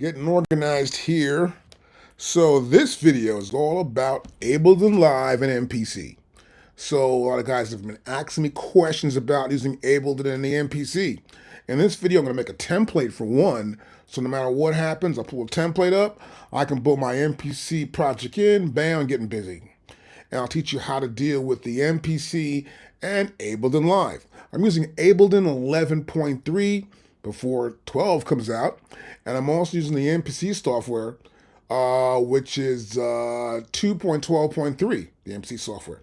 Getting organized here. So this video is all about Ableton Live and MPC. So a lot of guys have been asking me questions about using Ableton and the MPC. In this video, I'm going to make a template for one. So no matter what happens, I pull a template up, I can put my MPC project in, bam, I'm getting busy. And I'll teach you how to deal with the MPC and Ableton Live. I'm using Ableton 11.3 before 12 comes out, and I'm also using the MPC software, which is 2.12.3, the MPC software.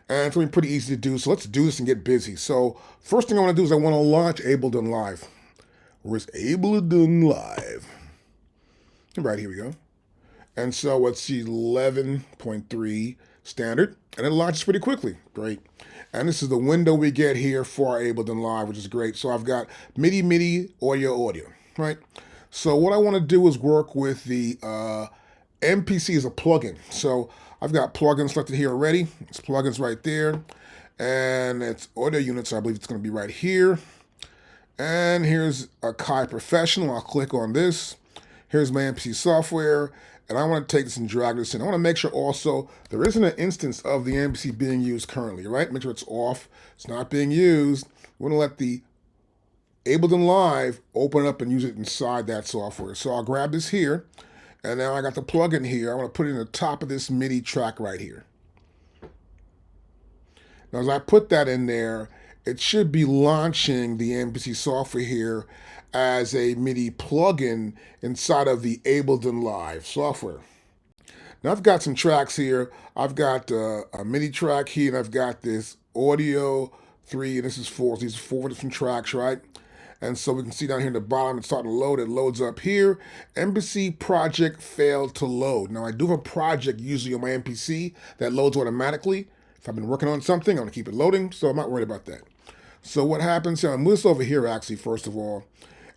And it's going to be pretty easy to do, so let's do this and get busy. So first thing I want to do is I want to launch Ableton Live. Where's Ableton Live? Right, here we go. And so it's 11.3 standard, and it launches pretty quickly. Great. And this is the window we get here for our Ableton Live, which is great. So I've got MIDI, audio, right? So what I want to do is work with the MPC as a plugin. So I've got plugins selected here already. It's plugins right there. And it's audio units, so I believe it's going to be right here. And here's a Kai Professional. I'll click on this. Here's my MPC software. And I want to take this and drag this in. I want to make sure also there isn't an instance of the MPC being used currently, right? Make sure it's off. It's not being used. We're going to let the Ableton Live open up and use it inside that software. So I'll grab this here. And now I got the plugin here. I want to put it in the top of this MIDI track right here. Now as I put that in there, it should be launching the MPC software here as a MIDI plugin inside of the Ableton Live software. Now I've got some tracks here. I've got a MIDI track here, and I've got this audio 3, and this is 4. So these are 4 different tracks, right? And so we can see down here in the bottom, it's starting to load. It loads up here. MPC project failed to load. Now I do have a project usually on my MPC that loads automatically. If I've been working on something, I'm gonna keep it loading, so I'm not worried about that. So what happens here, I'll move this over here actually, first of all.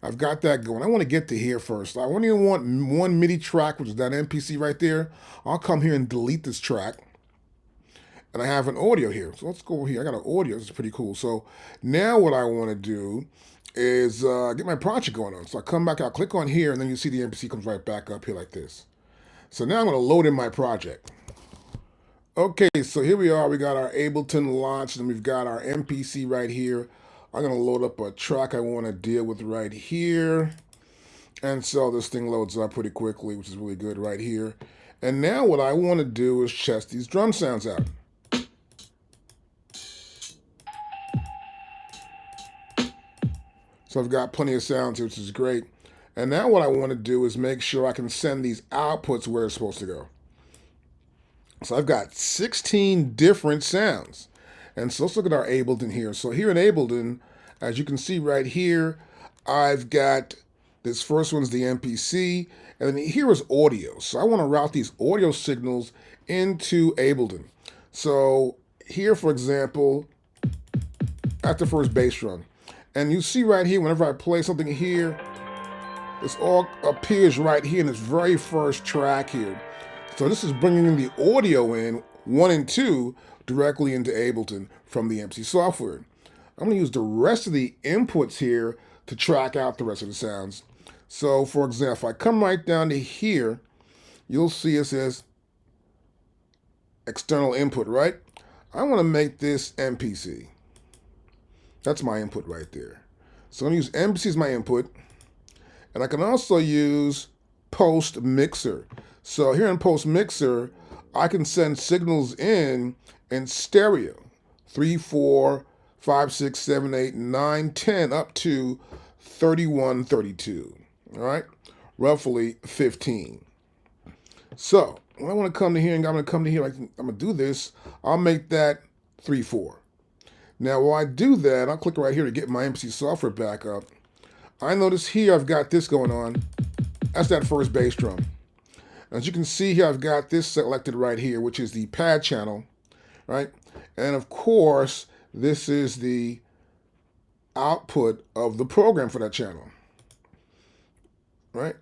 I've got that going. I want to get to here first. I only want one MIDI track, which is that MPC right there. I'll come here and delete this track. And I have an audio here. So let's go over here. I got an audio. This is pretty cool. So now what I want to do is get my project going on. So I come back, I'll click on here, and then you see the MPC comes right back up here like this. So now I'm going to load in my project. Okay, so here we are. We got our Ableton launched, and we've got our MPC right here. I'm going to load up a track I want to deal with right here. And so this thing loads up pretty quickly, which is really good right here. And now what I want to do is test these drum sounds out. So I've got plenty of sounds here, which is great. And now what I want to do is make sure I can send these outputs where it's supposed to go. So I've got 16 different sounds. And so let's look at our Ableton here. So here in Ableton, as you can see right here, I've got this first one's the MPC, and then here is audio. So I want to route these audio signals into Ableton. So here, for example, at the first bass drum. And you see right here, whenever I play something here, this all appears right here in this very first track here. So this is bringing the audio in, 1 and 2, directly into Ableton from the MPC software. I'm going to use the rest of the inputs here to track out the rest of the sounds. So for example, if I come right down to here, you'll see it says external input, right? I want to make this MPC. That's my input right there. So I'm going to use MPC as my input. And I can also use post mixer. So here in post mixer, I can send signals in stereo, 3, 4, 5, 6, 7, 8, 9, 10, up to 31, 32, all right? Roughly 15. So when I want to come to here, and I'm going to come to here, I'm going to do this, I'll make that 3, 4. Now while I do that, I'll click right here to get my MPC software back up. I notice here I've got this going on. That's that first bass drum. As you can see here, I've got this selected right here, which is the pad channel, right? And of course, this is the output of the program for that channel, right?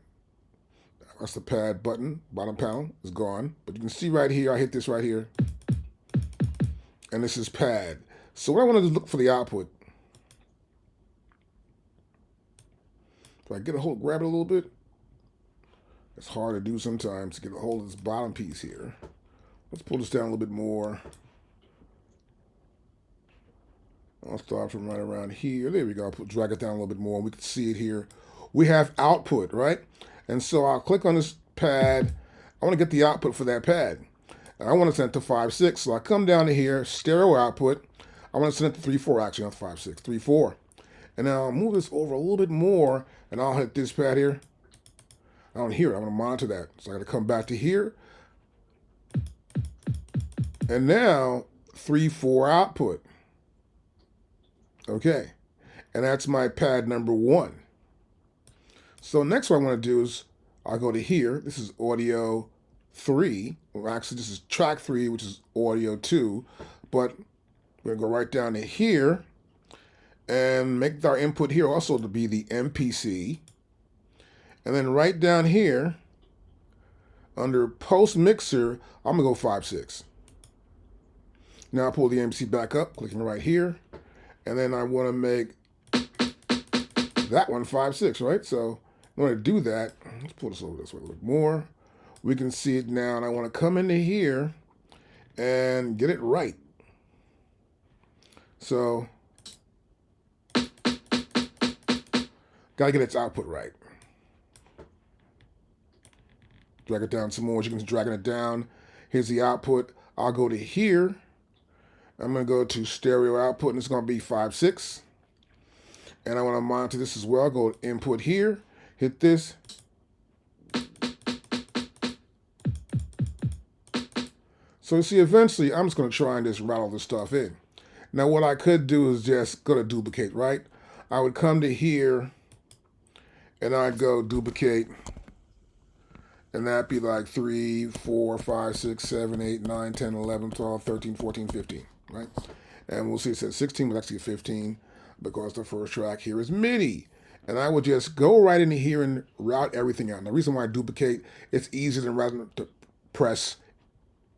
That's the pad button, bottom panel is gone. But you can see right here, I hit this right here, and this is pad. So what I want to do is look for the output. If I get a hold, grab it a little bit, It's hard to do sometimes to get a hold of this bottom piece here. Let's pull this down a little bit more. I'll start from right around here. There we go. I'll drag it down a little bit more. We can see it here. We have output, right? And so I'll click on this pad. I want to get the output for that pad. And I want to send it to 5.6. So I come down to here, stereo output. I want to send it to 3.4, actually, not 5.6, 3.4. And now I'll move this over a little bit more, and I'll hit this pad here. I don't hear it. I'm going to monitor that. So I got to come back to here. And now 3.4 output. Okay. And that's my pad number 1. So next what I want to do is I'll go to here. This is audio 3. Well, actually, this is track 3, which is audio 2. But we're going to go right down to here and make our input here also to be the MPC. And then right down here, under post mixer, I'm going to go 5.6. Now I pull the MPC back up, clicking right here. And then I want to make that one 5.6, right? So in order to do that, let's pull this over this way a little bit more. We can see it now, and I want to come into here and get it right. So, gotta get its output right. Drag it down some more. You can dragging it down. Here's the output. I'll go to here. I'm gonna go to stereo output, and it's gonna be 5.6. And I want to monitor this as well. Go to input here, hit this. So you see, eventually, I'm just going to try and just route all this stuff in. Now, what I could do is just go to duplicate, right? I would come to here, and I'd go duplicate, and that'd be like 3, 4, 5, 6, 7, 8, 9, 10, 11, 12, 13, 14, 15, right? And we'll see it says 16, but actually 15, because the first track here is MIDI. And I would just go right into here and route everything out. And the reason why I duplicate, it's easier than rather to press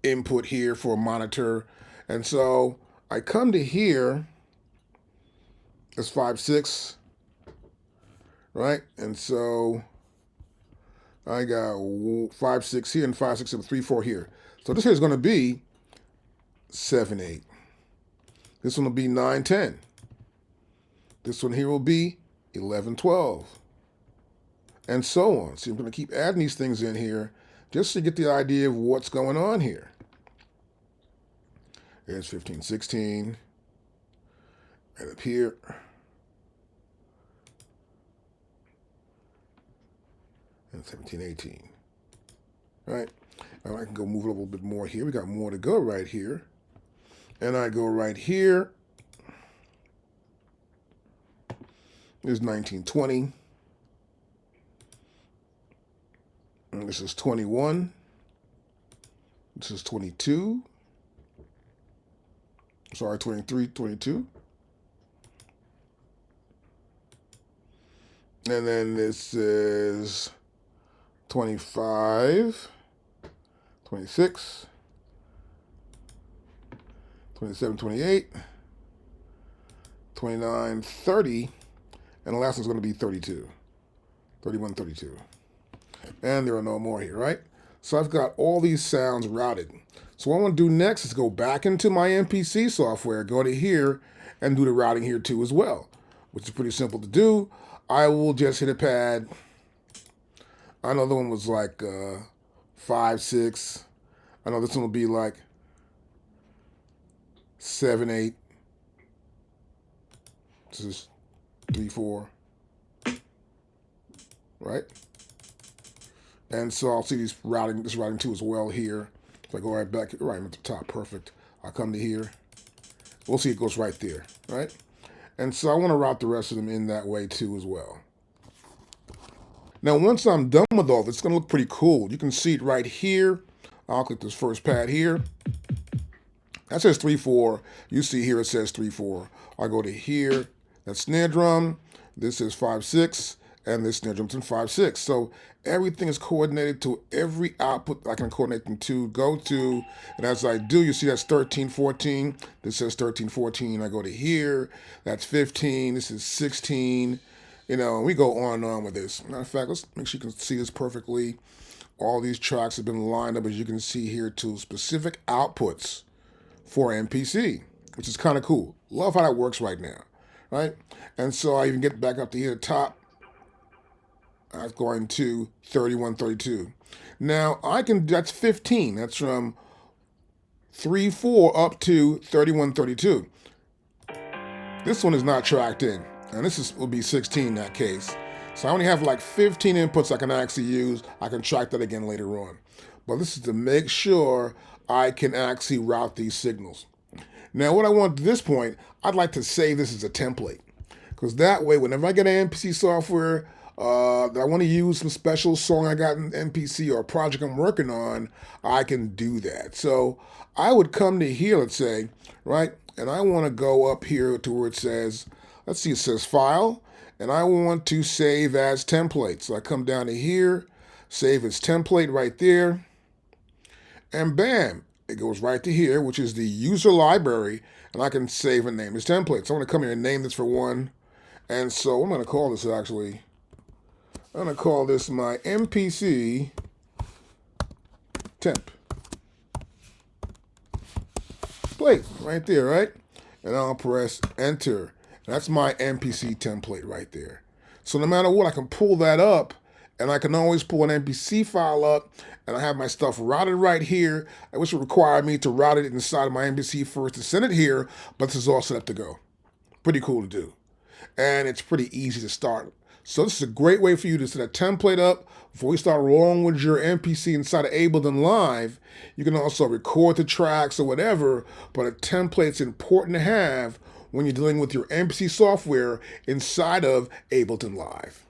input here for a monitor. And so I come to here, it's 5.6, right? And so I got 5.6 here and 5.6 and 3.4 here. So this here is going to be 7.8. This one will be 9.10. This one here will be 11.12. And so on. So I'm going to keep adding these things in here just to get the idea of what's going on here. There's 15.16. Right up here. And 17.18. Right? Now I can go move it a little bit more here. We got more to go right here. And I go right here. There's 19.20. And this is 21. This is 22. Sorry, 23, 22. And then this is 25, 26, 27, 28, 29, 30, and the last one's going to be 32, 31, 32. And there are no more here, right? So I've got all these sounds routed. So what I want to do next is go back into my MPC software, go to here, and do the routing here too as well, which is pretty simple to do. I will just hit a pad. I know the one was like 5, 6. I know this one will be like 7, 8. This is 3, 4. Right? And so I'll see this routing too as well here. If I go right back, right at the top, perfect. I'll come to here. We'll see it goes right there, right? And so I want to route the rest of them in that way too as well. Now, once I'm done with all this, it's going to look pretty cool. You can see it right here. I'll click this first pad here. That says 3/4. You see here it says 3/4. I go to here. That's snare drum. This is 5/6. And this snare drum's in 5/6. So everything is coordinated to every output I can coordinate them to go to. And as I do, you see that's 13/14. This says 13/14. I go to here. That's 15. This is 16. We go on and on with this. Matter of fact, let's make sure you can see this perfectly. All these tracks have been lined up, as you can see here, to specific outputs for MPC, which is kind of cool. Love how that works right now, right? And so I even get back up to here, top. I'm going to 3132. Now that's 15. That's from 3/4 up to 3132. This one is not tracked in, and will be 16 in that case. So I only have like 15 inputs I can actually use. I can track that again later on. But this is to make sure I can actually route these signals. Now what I want at this point, I'd like to save this as a template. Because that way, whenever I get an MPC software that I want to use some special song I got in MPC or a project I'm working on, I can do that. So I would come to here, let's say, right? And I want to go up here to where it says, let's see, it says File, and I want to save as template. So I come down to here, save as template right there, and bam, it goes right to here, which is the user library, and I can save and name as template. So I'm going to come here and name this for one. And so I'm going to call this actually, I'm going to call this my MPC temp. Plate right there, right? And I'll press enter. That's my MPC template right there. So no matter what, I can pull that up, and I can always pull an MPC file up, and I have my stuff routed right here, which would require me to route it inside of my MPC first to send it here, but this is all set up to go. Pretty cool to do. And it's pretty easy to start. So this is a great way for you to set a template up before you start rolling with your MPC inside of Ableton Live. You can also record the tracks or whatever, but a template's important to have when you're dealing with your MPC software inside of Ableton Live.